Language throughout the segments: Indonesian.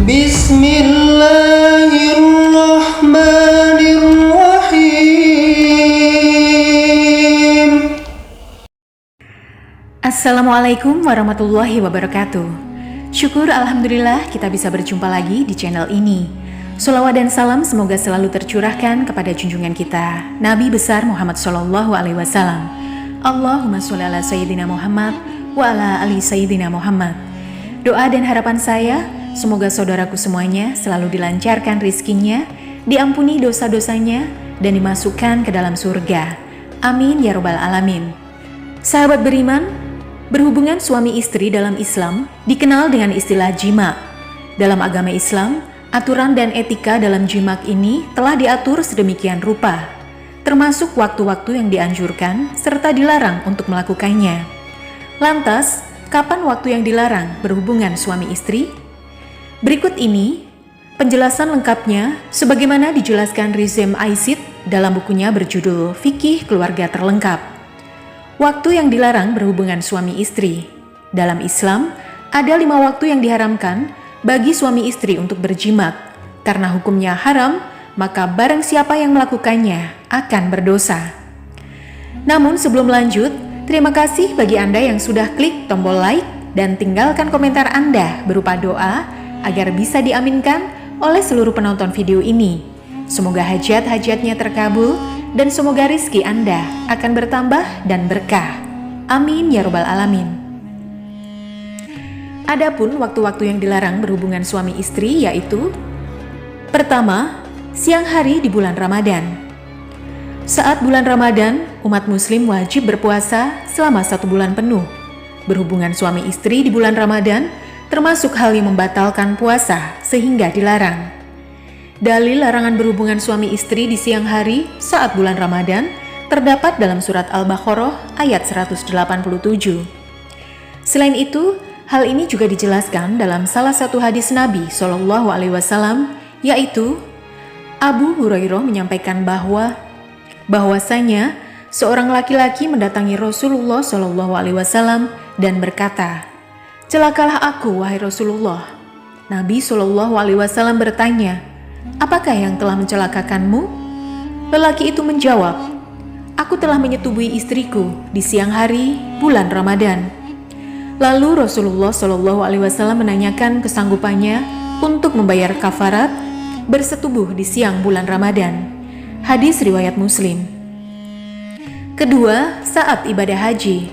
Bismillahirrahmanirrahim. Assalamualaikum warahmatullahi wabarakatuh. Syukur alhamdulillah kita bisa berjumpa lagi di channel ini. Sholawat dan salam semoga selalu tercurahkan kepada junjungan kita Nabi besar Muhammad Sallallahu Alaihi Wasallam. Allahumma sholli ala Sayyidina Muhammad wa ala ali Sayyidina Muhammad. Doa dan harapan saya, semoga saudaraku semuanya selalu dilancarkan rizkinya, diampuni dosa-dosanya, dan dimasukkan ke dalam surga. Amin ya robbal alamin. Sahabat beriman, berhubungan suami istri dalam Islam dikenal dengan istilah jima. Dalam agama Islam, aturan dan etika dalam jimak ini telah diatur sedemikian rupa, termasuk waktu-waktu yang dianjurkan serta dilarang untuk melakukannya. Lantas, kapan waktu yang dilarang berhubungan suami istri? Berikut ini penjelasan lengkapnya sebagaimana dijelaskan Rizem Aisyid dalam bukunya berjudul Fikih Keluarga Terlengkap. Waktu yang dilarang berhubungan suami istri. Dalam Islam, ada 5 waktu yang diharamkan bagi suami istri untuk berjimat. Karena hukumnya haram, maka barang siapa yang melakukannya akan berdosa. Namun sebelum lanjut, terima kasih bagi Anda yang sudah klik tombol like dan tinggalkan komentar Anda berupa doa agar bisa diaminkan oleh seluruh penonton video ini. Semoga hajat-hajatnya terkabul dan semoga rizki Anda akan bertambah dan berkah. Amin ya robbal alamin. Adapun waktu-waktu yang dilarang berhubungan suami istri yaitu: pertama, siang hari di bulan Ramadan. Saat bulan Ramadan, umat muslim wajib berpuasa selama 1 bulan penuh. Berhubungan suami istri di bulan Ramadan termasuk hal yang membatalkan puasa sehingga dilarang. Dalil larangan berhubungan suami istri di siang hari saat bulan Ramadan terdapat dalam surat Al-Baqarah ayat 187. Selain itu, hal ini juga dijelaskan dalam salah satu hadis Nabi Shallallahu Alaihi Wasallam, yaitu Abu Hurairah menyampaikan bahwasanya seorang laki-laki mendatangi Rasulullah Shallallahu Alaihi Wasallam dan berkata, "Celakalah aku, wahai Rasulullah." Nabi Shallallahu Alaihi Wasallam bertanya, "Apakah yang telah mencelakakanmu?" Lelaki itu menjawab, "Aku telah menyetubuhi istriku di siang hari bulan Ramadan." Lalu Rasulullah Shallallahu Alaihi Wasallam menanyakan kesanggupannya untuk membayar kafarat bersetubuh di siang bulan Ramadan. Hadis riwayat Muslim. Kedua, saat ibadah haji.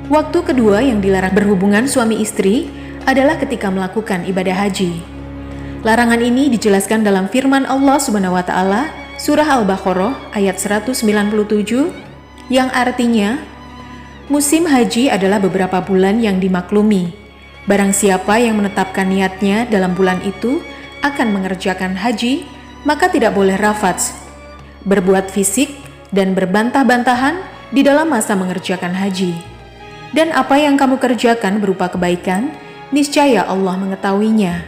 Waktu kedua yang dilarang berhubungan suami istri adalah ketika melakukan ibadah haji. Larangan ini dijelaskan dalam firman Allah Subhanahu wa taala surah Al-Baqarah ayat 197 yang artinya, musim haji adalah beberapa bulan yang dimaklumi. Barang siapa yang menetapkan niatnya dalam bulan itu akan mengerjakan haji, maka tidak boleh rafats, berbuat fisik, dan berbantah-bantahan di dalam masa mengerjakan haji. Dan apa yang kamu kerjakan berupa kebaikan, niscaya Allah mengetahuinya.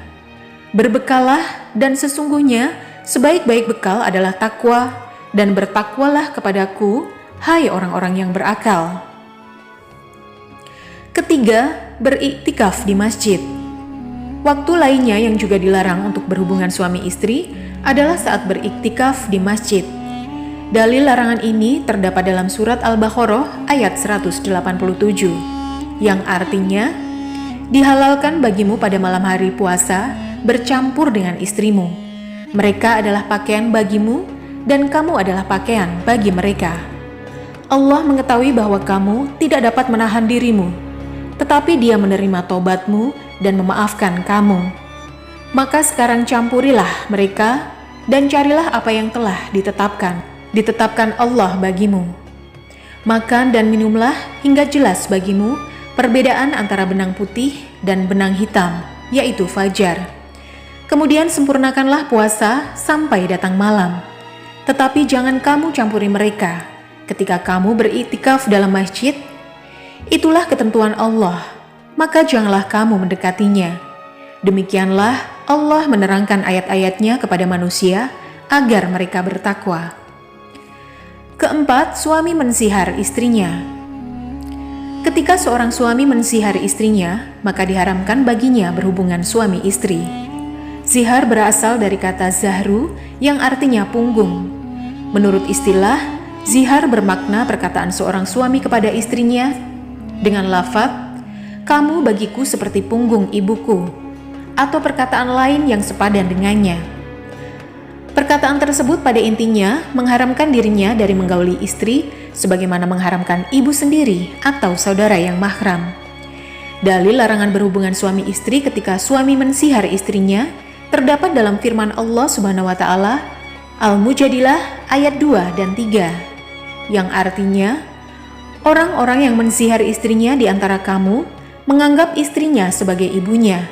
Berbekalah, dan sesungguhnya sebaik-baik bekal adalah takwa, dan bertakwalah kepadaku, hai orang-orang yang berakal. Ketiga, beriktikaf di masjid. Waktu lainnya yang juga dilarang untuk berhubungan suami istri adalah saat beriktikaf di masjid. Dalil larangan ini terdapat dalam surat Al-Baqarah ayat 187, yang artinya, dihalalkan bagimu pada malam hari puasa bercampur dengan istrimu. Mereka adalah pakaian bagimu dan kamu adalah pakaian bagi mereka. Allah mengetahui bahwa kamu tidak dapat menahan dirimu, tetapi Dia menerima tobatmu dan memaafkan kamu. Maka sekarang campurilah mereka dan carilah apa yang telah ditetapkan Allah bagimu. Makan dan minumlah hingga jelas bagimu perbedaan antara benang putih dan benang hitam, yaitu fajar. Kemudian sempurnakanlah puasa sampai datang malam. Tetapi jangan kamu campuri mereka ketika kamu beriktikaf dalam masjid. Itulah ketentuan Allah, maka janganlah kamu mendekatinya. Demikianlah Allah menerangkan ayat-ayatnya kepada manusia agar mereka bertakwa. Keempat, suami mensihar istrinya. Ketika seorang suami mensihar istrinya, maka diharamkan baginya berhubungan suami istri. Zihar berasal dari kata zahru yang artinya punggung. Menurut istilah, zihar bermakna perkataan seorang suami kepada istrinya dengan lafaz, "Kamu bagiku seperti punggung ibuku," atau perkataan lain yang sepadan dengannya. Perkataan tersebut pada intinya mengharamkan dirinya dari menggauli istri sebagaimana mengharamkan ibu sendiri atau saudara yang mahram. Dalil larangan berhubungan suami istri ketika suami mensihar istrinya terdapat dalam firman Allah Subhanahu wa taala Al-Mujadilah ayat 2 dan 3 yang artinya, orang-orang yang mensihar istrinya di antara kamu menganggap istrinya sebagai ibunya,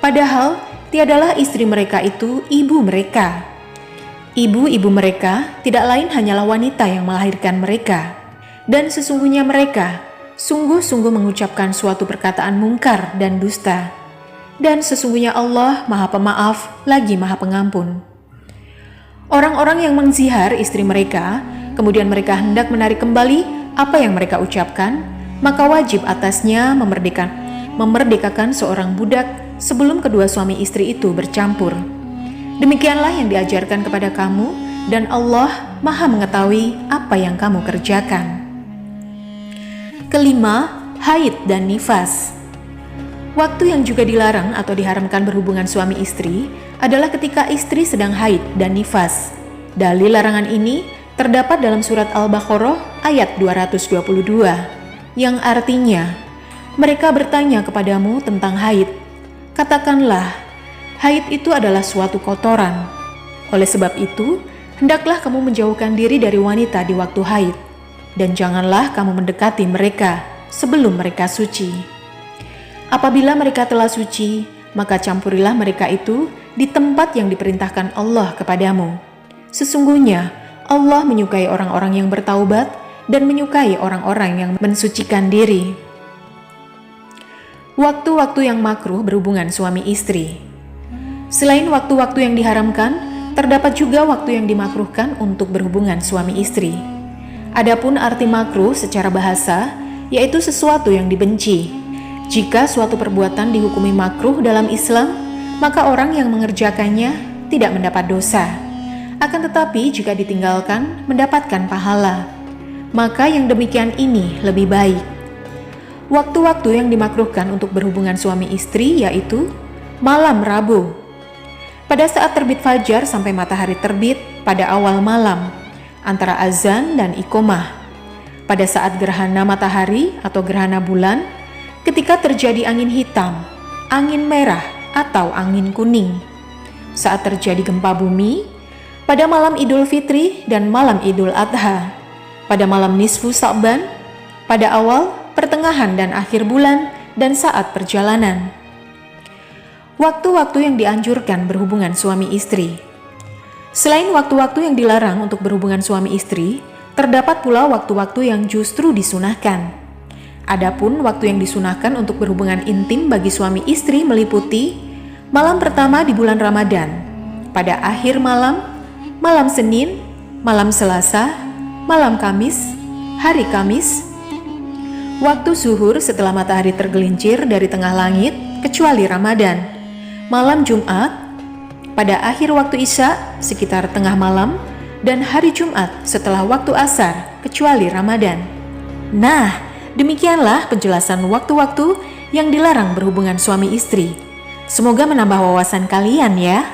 padahal tiadalah istri mereka itu ibu mereka. Ibu-ibu mereka tidak lain hanyalah wanita yang melahirkan mereka, dan sesungguhnya mereka sungguh-sungguh mengucapkan suatu perkataan mungkar dan dusta. Dan sesungguhnya Allah Maha Pemaaf lagi Maha Pengampun. Orang-orang yang menzihar istri mereka, kemudian mereka hendak menarik kembali apa yang mereka ucapkan, maka wajib atasnya memerdekakan seorang budak sebelum kedua suami istri itu bercampur. Demikianlah yang diajarkan kepada kamu, dan Allah Maha mengetahui apa yang kamu kerjakan. Kelima, haid dan nifas. Waktu yang juga dilarang atau diharamkan berhubungan suami istri adalah ketika istri sedang haid dan nifas. Dalil larangan ini terdapat dalam surat Al-Baqarah ayat 222 yang artinya, mereka bertanya kepadamu tentang haid. Katakanlah, haid itu adalah suatu kotoran. Oleh sebab itu, hendaklah kamu menjauhkan diri dari wanita di waktu haid, dan janganlah kamu mendekati mereka sebelum mereka suci. Apabila mereka telah suci, maka campurilah mereka itu di tempat yang diperintahkan Allah kepadamu. Sesungguhnya Allah menyukai orang-orang yang bertaubat dan menyukai orang-orang yang mensucikan diri. Waktu-waktu yang makruh berhubungan suami istri. Selain waktu-waktu yang diharamkan, terdapat juga waktu yang dimakruhkan untuk berhubungan suami istri. Adapun arti makruh secara bahasa, yaitu sesuatu yang dibenci. Jika suatu perbuatan dihukumi makruh dalam Islam, maka orang yang mengerjakannya tidak mendapat dosa. Akan tetapi jika ditinggalkan, mendapatkan pahala. Maka yang demikian ini lebih baik. Waktu-waktu yang dimakruhkan untuk berhubungan suami istri yaitu malam Rabu, pada saat terbit fajar sampai matahari terbit pada awal malam, antara azan dan iqomah, pada saat gerhana matahari atau gerhana bulan, ketika terjadi angin hitam, angin merah, atau angin kuning, saat terjadi gempa bumi, pada malam Idul Fitri dan malam Idul Adha, pada malam nisfu Sa'ban, pada awal, pertengahan, dan akhir bulan, dan saat perjalanan. Waktu-waktu yang dianjurkan berhubungan suami istri. Selain waktu-waktu yang dilarang untuk berhubungan suami istri, terdapat pula waktu-waktu yang justru disunahkan. Adapun waktu yang disunahkan untuk berhubungan intim bagi suami istri meliputi malam pertama di bulan Ramadan, pada akhir malam, malam Senin, malam Selasa, malam Kamis, hari Kamis, waktu zuhur setelah matahari tergelincir dari tengah langit kecuali Ramadan, malam Jumat, pada akhir waktu Isya sekitar tengah malam, dan hari Jumat setelah waktu asar kecuali Ramadan. Nah, demikianlah penjelasan waktu-waktu yang dilarang berhubungan suami istri. Semoga menambah wawasan kalian ya.